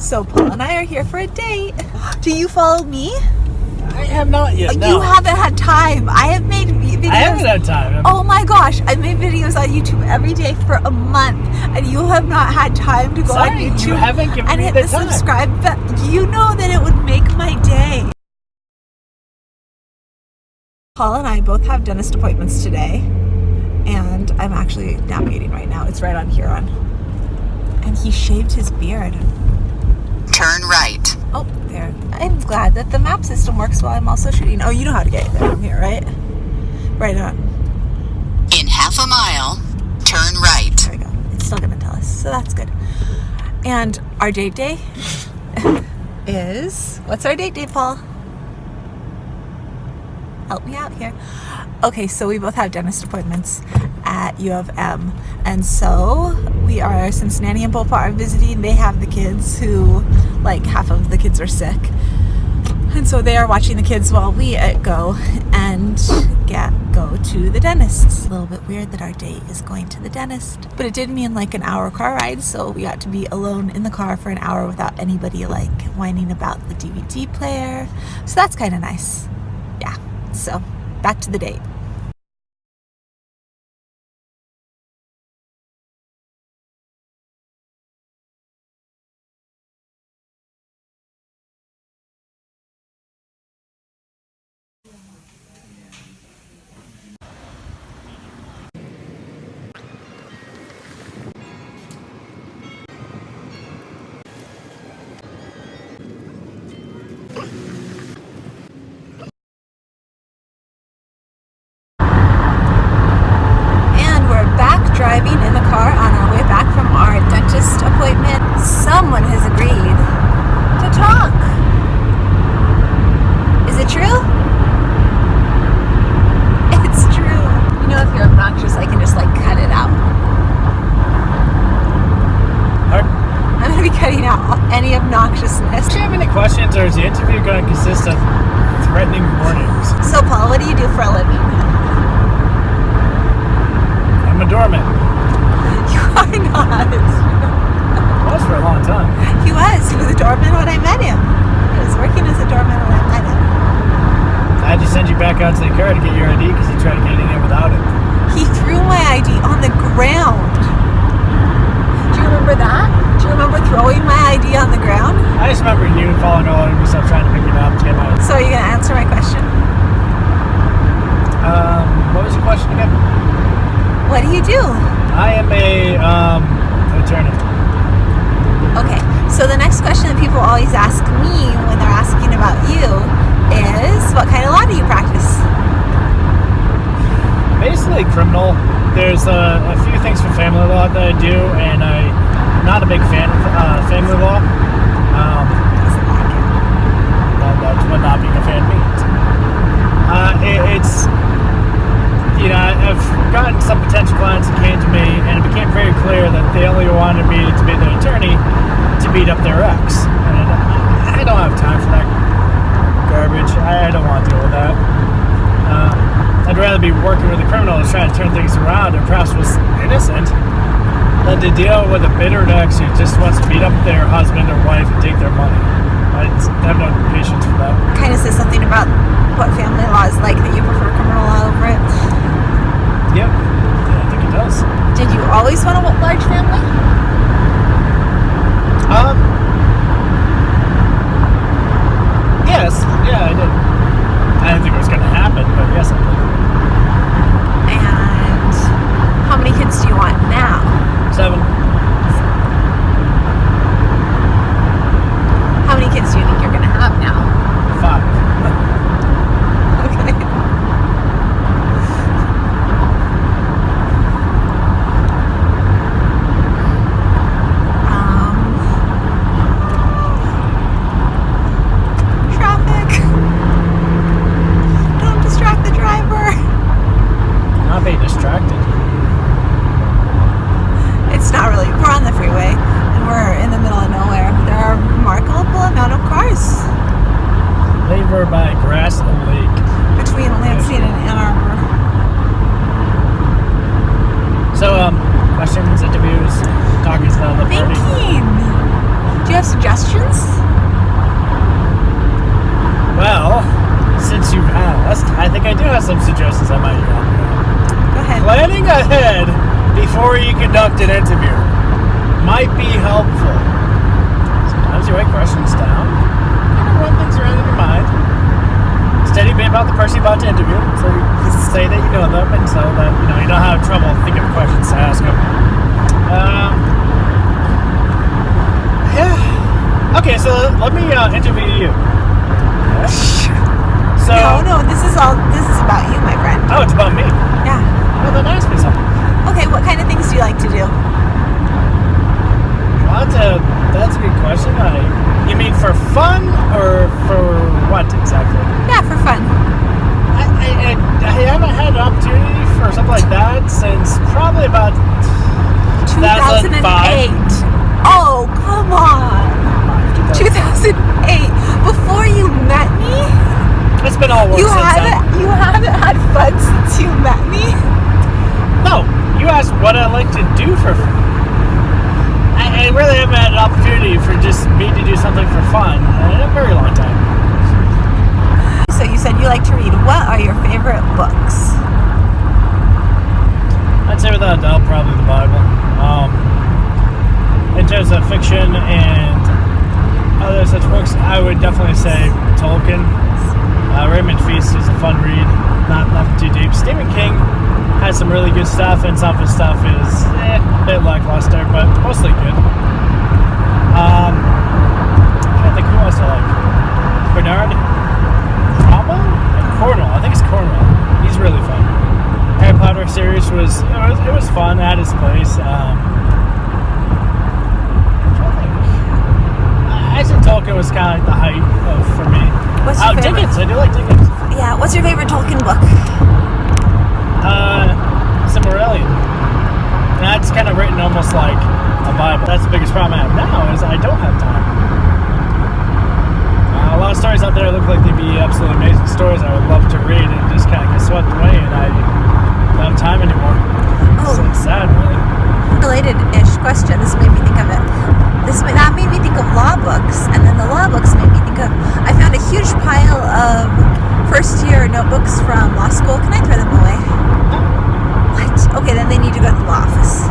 So Paul and I are here for a date. Do you follow me? I have not yet. No. You haven't had time. I have made videos. I haven't had time. Oh my gosh, I made videos on YouTube every day for a month, and you have not had time to go on YouTube. You haven't given and me hit the the time. subscribe button. You know that it would make my day. Paul and I both have dentist appointments today, and I'm actually navigating right now. It's right on Huron. And he shaved his beard. Turn right. Oh, there. I'm glad that the map system works while I'm also shooting. Oh, you know how to get there from here, right? Right on. In half a mile, turn right. There we go. It's still going to tell us, so that's good. And our date day is... What's our date day, Paul? Help me out here. Okay, so we both have dentist appointments at U of M. And so we are, since Nanny and Popa are visiting, they have the kids who, like, half of the kids are sick. And so they are watching the kids while we go and go to the dentist. It's a little bit weird that our date is going to the dentist. But it did mean like an hour car ride, so we got to be alone in the car for an hour without anybody like whining about the DVD player. So that's kind of nice. Yeah, so back to the date. Driving in the car on our way back from our dentist appointment. Someone has agreed to talk. Is it true? It's true. You know, if you're obnoxious, I can just like cut it out. I'm going to be cutting out any obnoxiousness. Do you have any questions, or is the interview going to consist of threatening warnings? So Paul, what do you do for a living? I'm a doorman. You are not. Was for a long time. He was a doorman when I met him. He was working as a doorman when I met him. I had to send you back out to the car to get your ID because you tried getting in without it. He threw my ID on the ground. Do you remember that? Do you remember throwing my ID on the ground? I just remember you falling all over yourself trying to pick it up to get my... So are you going to answer my question? What was your question again? What do you do? I am a attorney. Okay, so the next question that people always ask me when they're asking about you is, what kind of law do you practice? Basically criminal. There's a few things for family law that I do, and I'm not a big fan of family law. That's what not being a fan means. It's... You know, I've gotten some potential clients that came to me, and it became very clear that they only wanted me to be their attorney to beat up their ex. And I don't have time for that garbage. I don't want to deal with that. I'd rather be working with a criminal who's trying to turn things around and perhaps was innocent than to deal with a bitter ex who just wants to beat up their husband or wife and take their money. I have no patience for that. Kind of says something about what family law is like, that you prefer criminal law over it. Yep. Yeah, I think it does. Did you always want a large family? Yes. Yeah, I did. I didn't think it was going to happen, but yes, I did. And how many kids do you want now? 7. How many kids do you think you're going to have now? 5. Okay. suggestions? Well, since you've asked, I think I do have some suggestions I might want to Go ahead. Planning ahead before you conduct an interview might be helpful. Sometimes you write questions down, kind of run things around in your mind. Study a bit about the person you're about to interview, so you can say that you know them, and so that you don't have trouble thinking of questions to ask them. Yeah. Okay, so let me interview you. So, No, this is about you, my friend. Oh, it's about me. Yeah. Well, then ask me something. Okay, what kind of things do you like to do? Well, that's a good question. You mean for fun or for what exactly? Yeah, for fun. I haven't had an opportunity for something like that since probably about 2005. Oh, come on. 2008. Before you met me? It's been all work You since then. You haven't had fun since you met me? No, you asked what I like to do for fun. I really haven't had an opportunity for just me to do something for fun in a very long time. So you said you like to read. What are your favorite books? I'd say without a doubt probably the Bible. In terms of fiction and other such books, I would definitely say Tolkien. Raymond Feast is a fun read, nothing too deep. Stephen King has some really good stuff, and some of his stuff is a bit lackluster, but mostly good. I'm trying to think who else I like. Bernard Cromwell and Cornwell. I think it's Cornwell. He's really fun. Harry Potter series was fun at its place. I think Tolkien was kind of like the height for me. What's your favorite? Dickens. I do like Dickens. Yeah, what's your favorite Tolkien book? Silmarillion. And that's kind of written almost like a Bible. That's the biggest problem I have now is I don't have time. A lot of stories out there look like they'd be absolutely amazing stories I would love to read and just kind of get swept away, and I don't have time anymore. Oh. So it's sad, really. Related-ish question. This made me think of it. That made me think of law books, and then the law books made me think of. I found a huge pile of first-year notebooks from law school. Can I throw them away? What? Okay, then they need to go to the law office.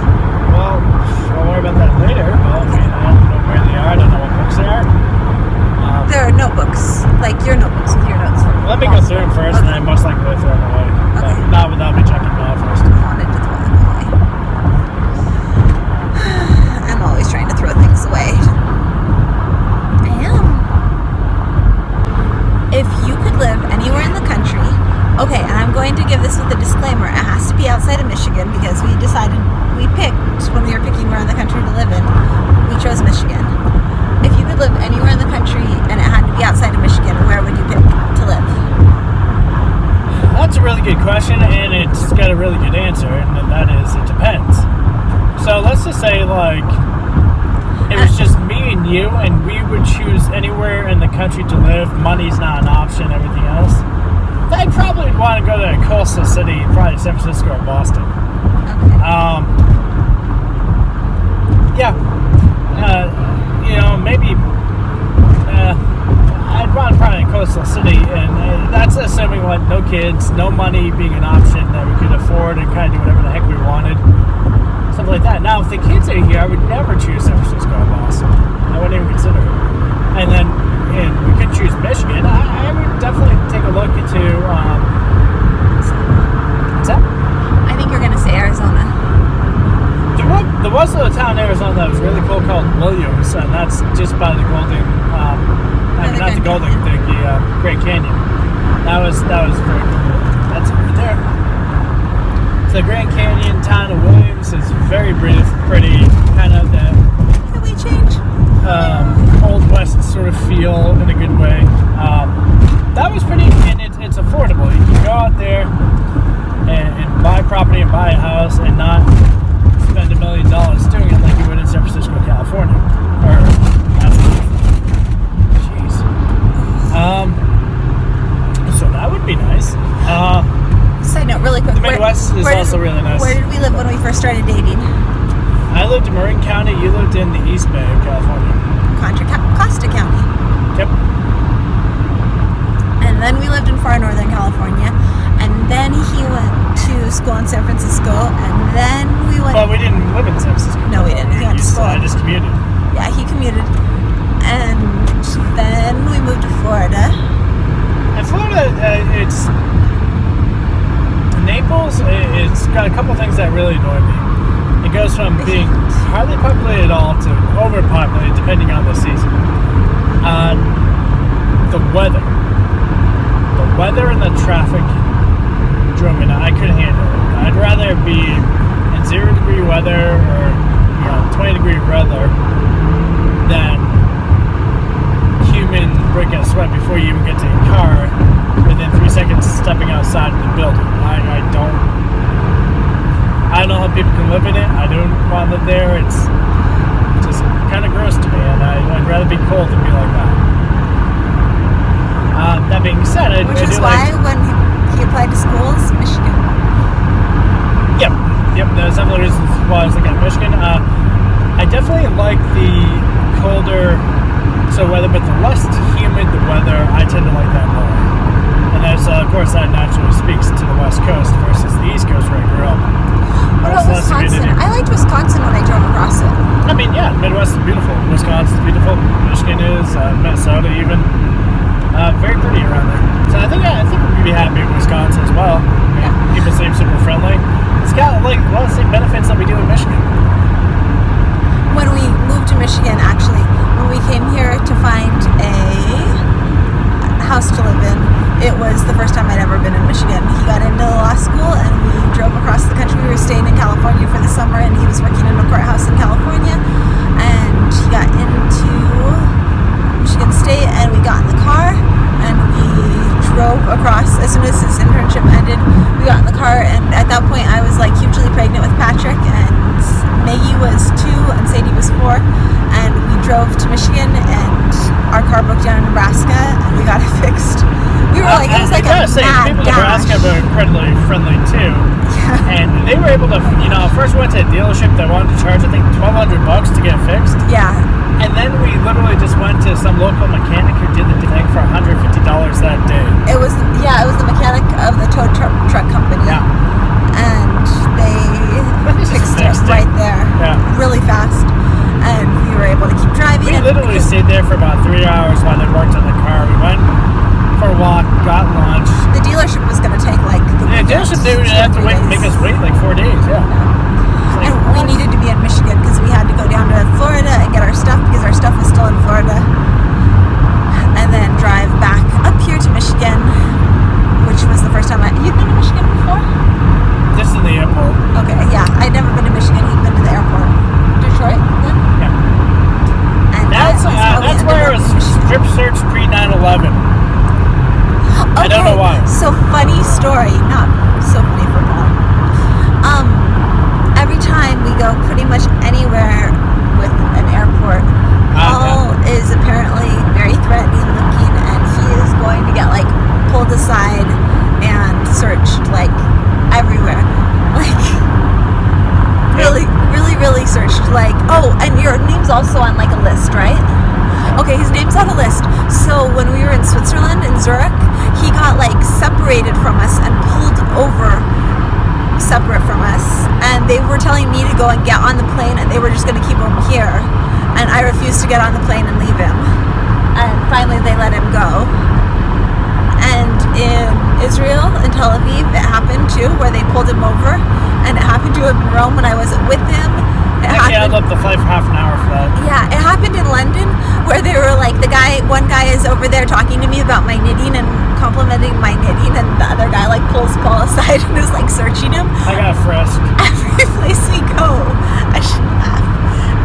Well, I'll worry about that later. Well, I mean, I don't know where they are. I don't know what books they are. They're notebooks, like your notebooks with your notes from. Let me go through them first, and I most likely will throw them away. Okay. But not without me checking them out first. I wanted to throw them away. I'm always trying to throw things away. I am. If you could live anywhere in the country, okay, and I'm going to give this with a disclaimer. It has to be outside of Michigan because we picked when we were picking where in the country to live in. We chose Michigan. If you could live anywhere in the country and it had to be outside of Michigan, where would you pick to live? That's a really good question, and it's got a really good answer, and that is, it depends. So let's just say, like, it was just me and you, and we would choose anywhere in the country to live. Money's not an option, everything else. I'd probably want to go to a coastal city, probably San Francisco or Boston. Okay. Maybe I'd want probably a coastal city, and that's assuming like no kids, no money being an option that we could afford and kind of do whatever the heck we wanted, something like that. Now, if the kids are here, I would never choose San Francisco or Boston. I wouldn't even consider it. And then, we could choose Michigan. I would definitely take a look into. What's that? I think you're going to say Arizona. There was a town in Arizona that was really cool called Williams, and that's just by the Golden, the Great Canyon. That was very cool. That's it right there. So the Grand Canyon town of Williams is very pretty, kind of that. Can we change? Old West sort of feel in a good way. That was pretty, and it's affordable. You can go out there and buy property and buy a house and not spend $1 million doing it like you would in San Francisco, California, or Massachusetts. Jeez. So that would be nice. Side note, really quick. The Midwest is also really nice. Where did we live when we first started dating? I lived in Marin County. You lived in the East Bay of California. Contra Costa County. Yep. And then we lived in far northern California. And then he went to school in San Francisco. And then we went... Well, we didn't live in San Francisco. No, we didn't. He went to school. I just commuted. Yeah, he commuted. And then we moved to Florida. And Florida, it's... Naples, it's got a couple things that really annoy me. It goes from being hardly populated at all to overpopulated, depending on the season. The weather. The weather and the traffic drove me nuts. I couldn't handle it. I'd rather be in 0-degree weather or 20-degree weather than human breaking a sweat before you even get to your car within 3 seconds stepping outside of the building. I don't know how people can live in it. I don't want to live there. It's just kind of gross to me, and I'd rather be cold than be like that. That being said, Which is why when he applied to schools, Michigan. Yep. There's several reasons why I was looking at Michigan. I definitely like the colder weather, but the less humid the weather, I tend to like that more. And that's, of course, that naturally speaks to the West Coast versus the East Coast where I grew up. What about Wisconsin? I liked Wisconsin when I drove across it. I mean, yeah, Midwest is beautiful. Wisconsin's beautiful. Michigan is. Minnesota even. Very pretty around there. So I think we'd be happy with Wisconsin as well. Yeah. People seem super friendly. It's got a lot of the same benefits that we do in Michigan. When we moved to Michigan, actually, when we came here to find a house to live in, it was the first time I'd ever been in Michigan. He got into law school and we drove across the country. We were staying in California for the summer and he was working in a courthouse in California. And he got into Michigan State and we got in the car and we drove across. As soon as his internship ended, we got in the car, and at that point I was like hugely pregnant with Patrick, and Maggie was 2 and Sadie was 4, and we drove to Michigan and our car broke down in Nebraska and we got it fixed. We were like, it was like a mad people in dash. Nebraska were incredibly friendly too. Yeah. And they were able to, first we went to a dealership that wanted to charge, I think, $1,200 to get it fixed. Yeah. And then we literally just went to some local mechanic who did the thing for $150 that day. It was the mechanic of the tow truck company. Yeah. And they fixed it right there. Yeah. Really fast. And we were able to keep driving. We literally stayed there for about 3 hours while they worked on the car. We went for a walk, got lunch. The dealership was going to take the dealership, they would have to make us wait like 4 days. Yeah. And we needed to be in Michigan because we had to go down to Florida and get our stuff because our stuff was still in Florida. And then drive back up here to Michigan, which was the first time you've been to Michigan before? Just in the airport. Okay, yeah. I'd never been to Michigan. He'd been to the airport. Detroit, then? Yeah. And That's where it was strip search pre 9/11. Okay, I don't know why. So funny story. Not so funny for Paul. Every time we go pretty much anywhere with an airport, Paul is apparently very threatening looking, and he is going to get like pulled aside and searched like everywhere. Like really searched. Like, oh, and your name's also on like a list, right? Okay, his name's on a list. So when we were in Switzerland, in Zurich, he got like separated from us and pulled over separate from us. And they were telling me to go and get on the plane, and they were just going to keep him here. And I refused to get on the plane and leave him. And finally they let him go. And in Israel, in Tel Aviv, it happened too, where they pulled him over. And it happened to him in Rome when I wasn't with him. Actually, I left the flight for half an hour for that. Yeah, it happened in London where they were like, one guy is over there talking to me about my knitting and complimenting my knitting, and the other guy like pulls Paul aside and is like searching him. I got frisked. Every place we go, I shouldn't laugh.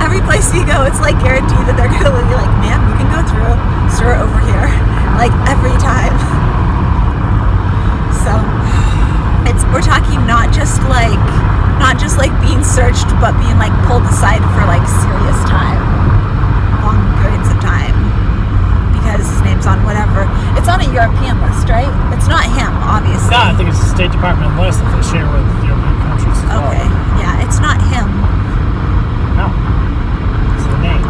Every place we go, it's like guaranteed that they're gonna be like, ma'am, you can go through, sir, over here. Like every time. So we're talking not just like being searched, but being like pulled aside for like serious time, long periods of time, because his name's on whatever. It's on a European list, right? It's not him, obviously. No, I think it's a State Department list that they share with European countries as well. Okay, yeah, it's not him. No, it's the name.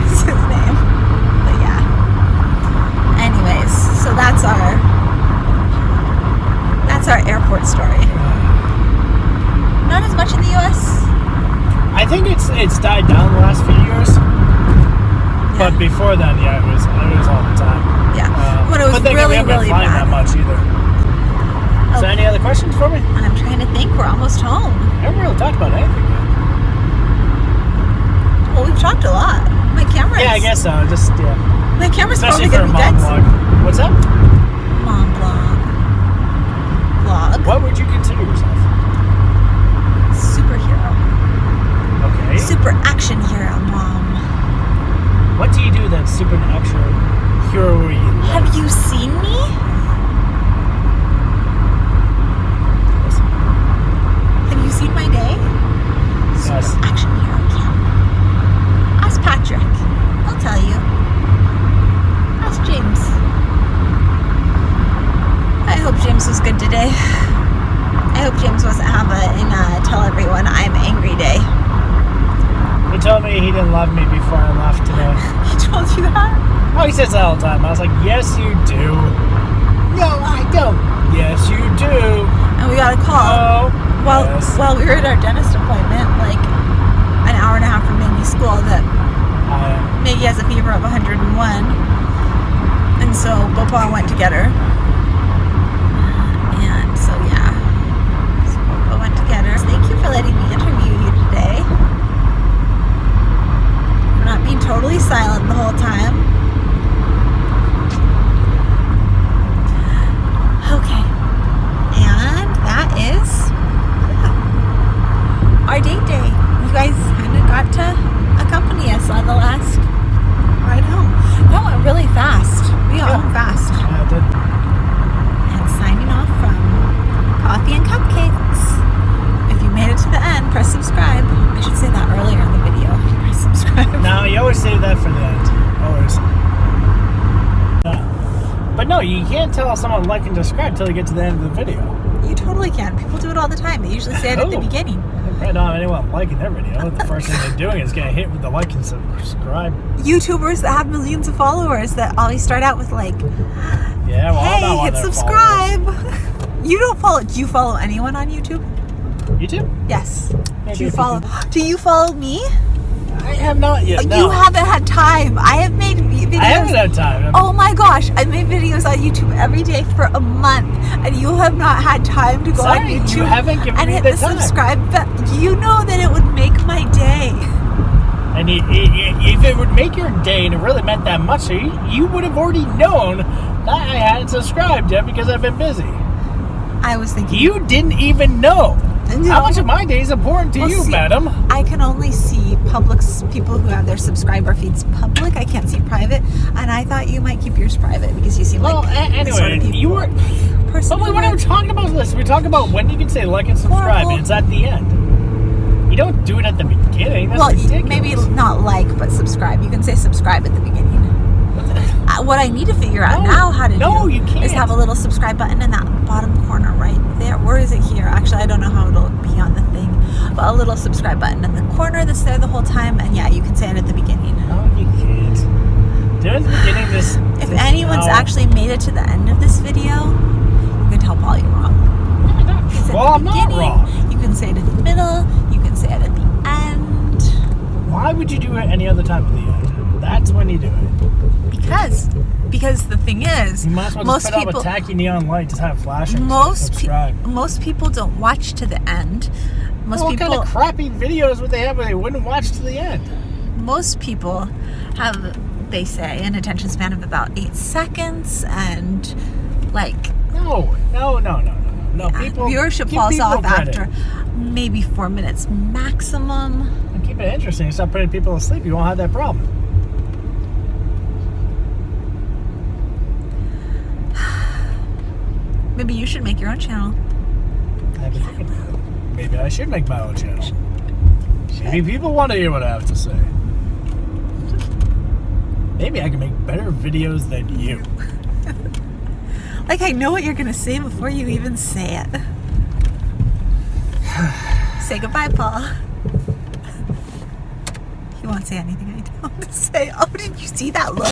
It's his name. it's died down the last few years. But before then, yeah, it was all the time. Yeah. When it was but then really, we haven't really been flying bad. that much either. So any other questions for me? I'm trying to think. We're almost home. I haven't really talked about anything yet. Well, we've talked a lot. My camera. Yeah, I guess so. Just My camera's especially probably for a gonna be mom dead vlog. What's up? soon. Mom vlog. What would you consider yourself? Superhero. Okay. Super action hero, Mom. What do you do that's supernatural hero-y? Have you seen me? Have you seen my day? Yes. Super action hero camp. Ask Patrick. I'll tell you. Ask James. I hope James was good today. I hope James wasn't having tell everyone I'm angry day. He told me he didn't love me before I left today. He told you that? Oh, he says that all the time. I was like, yes, you do. No, I don't. Yes, you do. And we got a call. Oh, yes. While we were at our dentist appointment, like an hour and a half from Maggie's school, that Maggie has a fever of 101. And so Bopa went to get her. And so, yeah. So Bopa went to get her. Thank you for letting me interview you today. I'm not being totally silent the whole time. Okay. And that is our date day. You guys kind of got to accompany us on the last ride home. That went really fast. We got home fast. Yeah, I did. And signing off from Coffee and Cupcakes. If you made it to the end, press subscribe. I should say that earlier in the video. Press subscribe. No, you always save that for the end. Always. Yeah. But no, you can't tell someone like and subscribe till you get to the end of the video. You totally can. People do it all the time. They usually say it at the beginning. I don't have anyone liking their video. The first thing they're doing is getting hit with the like and subscribe. YouTubers that have millions of followers that always start out with like, Yeah, well, I'm not hey, one hit of their subscribe. You don't follow. Do you follow anyone on YouTube? followers. YouTube? Yes. Maybe Do you if follow? Do you follow me? I have not yet. No. You haven't had time. I have made videos. I haven't had time. Oh my gosh, I made videos on YouTube every day for a month, and you have not had time to go on Sorry, YouTube you haven't given and me hit the the time. subscribe button. You know that it would make my day. And if it would make your day and it really meant that much to you, you would have already known that I hadn't subscribed yet because I've been busy. I was thinking. You didn't even know. No. How much of my day is important to Well, you, see, madam? I can only see people who have their subscriber feeds public. I can't see private, and I thought you might keep yours private because you seem Well, like the anyway, sort of people- you were. person But who we're would- never talking about this. We talk about when you can say like and subscribe, Horrible. and it's at the end. You don't do it at the beginning. That's Well, ridiculous. maybe not like, but subscribe. You can say subscribe at the beginning. What I need to figure out now how to do you can't. is have a little subscribe button in that bottom corner right there. Where is it here? Actually, I don't know how it'll be on the thing. But a little subscribe button in the corner that's there the whole time. And yeah, you can say it at the beginning. No, you can't. Do it at the beginning of this. If anyone's actually made it to the end of this video, you can tell Paul you're wrong. You can say it Well, at I'm the not beginning, wrong. you can say it at the middle, you can say it at the end. Why would you do it any other time at the end? That's when you do it. Because the thing is, You might as well most just put people up a tacky neon light, just have it flashing. most most people don't watch to the end. Most What people kind of crappy videos would they have where they wouldn't watch to the end? most people have, they say, an attention span of about 8 seconds, and like No. People viewership give falls people off credit. after maybe 4 minutes maximum. And keep it interesting. Stop putting people to sleep. You won't have that problem. Maybe you should make your own channel. I've been thinking about it. Maybe I should make my own channel. Maybe people want to hear what I have to say. Maybe I can make better videos than you. Like, I know what you're gonna say before you even say it. Say goodbye, Paul. He won't say anything I don't say. Oh, did you see that look?